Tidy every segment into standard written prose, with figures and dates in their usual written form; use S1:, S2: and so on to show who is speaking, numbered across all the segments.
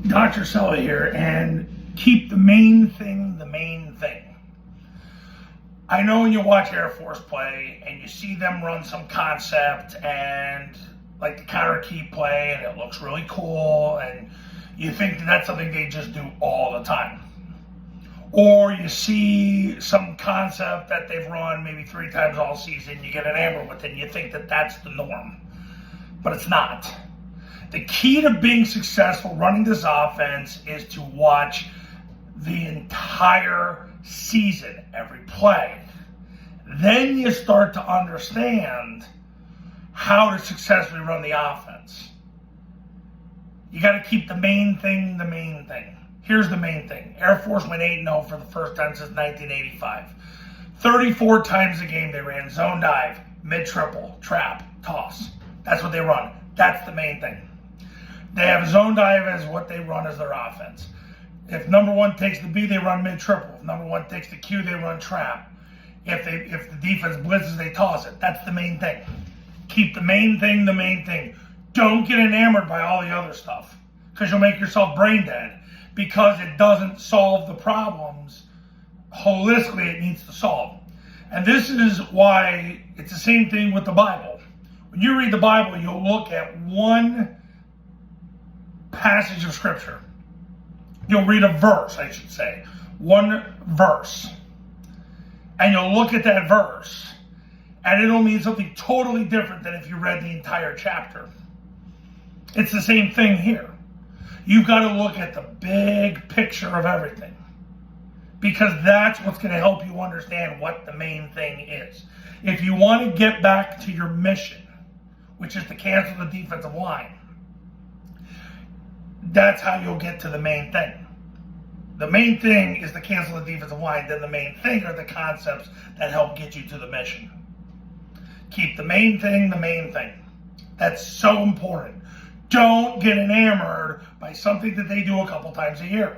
S1: Dr. Sella here, and keep the main thing the main thing. I know when you watch Air Force play and you see them run some concept and like the counter key play and it looks really cool and you think that that's something they just do all the time. Or you see some concept that they've run maybe 3 times all season, you get enamored with it and you think that that's the norm. But it's not. The key to being successful running this offense is to watch the entire season, every play. Then you start to understand how to successfully run the offense. You got to keep the main thing the main thing. Here's the main thing. Air Force went 8-0 for the first time since 1985. 34 times a game they ran zone dive, mid-triple, trap, toss. That's what they run. That's the main thing. They have zone dive as what they run as their offense. If number 1 takes the B, they run mid-triple. If number 1 takes the Q, they run trap. If the defense blitzes, they toss it. That's the main thing. Keep the main thing the main thing. Don't get enamored by all the other stuff because you'll make yourself brain dead because it doesn't solve the problems holistically it needs to solve. And this is why it's the same thing with the Bible. When you read the Bible, you'll look at one passage of Scripture. You'll read a verse, I should say. One verse. And you'll look at that verse, and it'll mean something totally different than if you read the entire chapter. It's the same thing here. You've got to look at the big picture of everything, because that's what's going to help you understand what the main thing is. If you want to get back to your mission, which is to cancel the defensive line, that's how you'll get to the main thing. The main thing is to cancel the defensive line. Then the main thing are the concepts that help get you to the mission. Keep the main thing the main thing. That's so important. Don't get enamored by something that they do a couple times a year,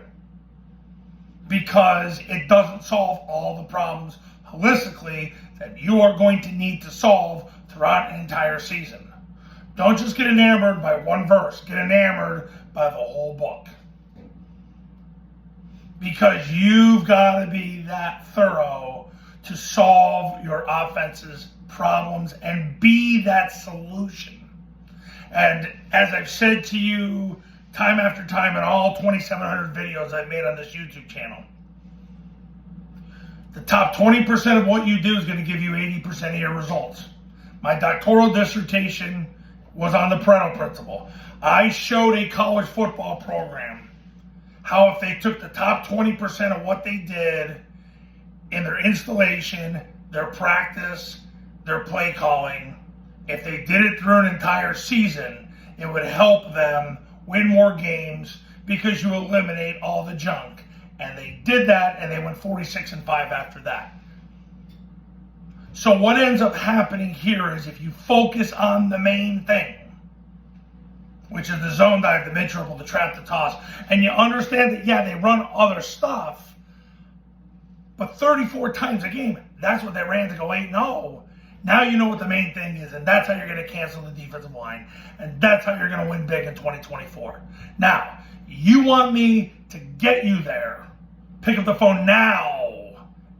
S1: because it doesn't solve all the problems holistically that you are going to need to solve throughout an entire season. Don't just get enamored by one verse. Get enamored by the whole book. Because you've got to be that thorough to solve your offense's problems and be that solution. And as I've said to you time after time in all 2,700 videos I've made on this YouTube channel, the top 20% of what you do is going to give you 80% of your results. My doctoral dissertation was on the Pareto principle. I showed a college football program how if they took the top 20% of what they did in their installation, their practice, their play calling, if they did it through an entire season, it would help them win more games because you eliminate all the junk. And they did that, and they went 46-5 after that. So what ends up happening here is if you focus on the main thing, which is the zone dive, the mid-triple, the trap, the toss, and you understand that, yeah, they run other stuff, but 34 times a game, that's what they ran to go 8-0. Now you know what the main thing is, and that's how you're going to cancel the defensive line, and that's how you're going to win big in 2024. Now, you want me to get you there, pick up the phone now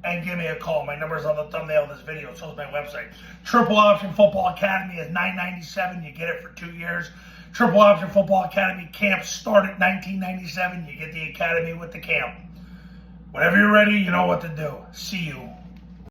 S1: and give me a call. My number is on the thumbnail of this video. So is my website. Triple Option Football Academy is $9.97. You get it for 2 years. Triple Option Football Academy camps start at $19.97. You get the academy with the camp. Whenever you're ready, you know what to do. See you.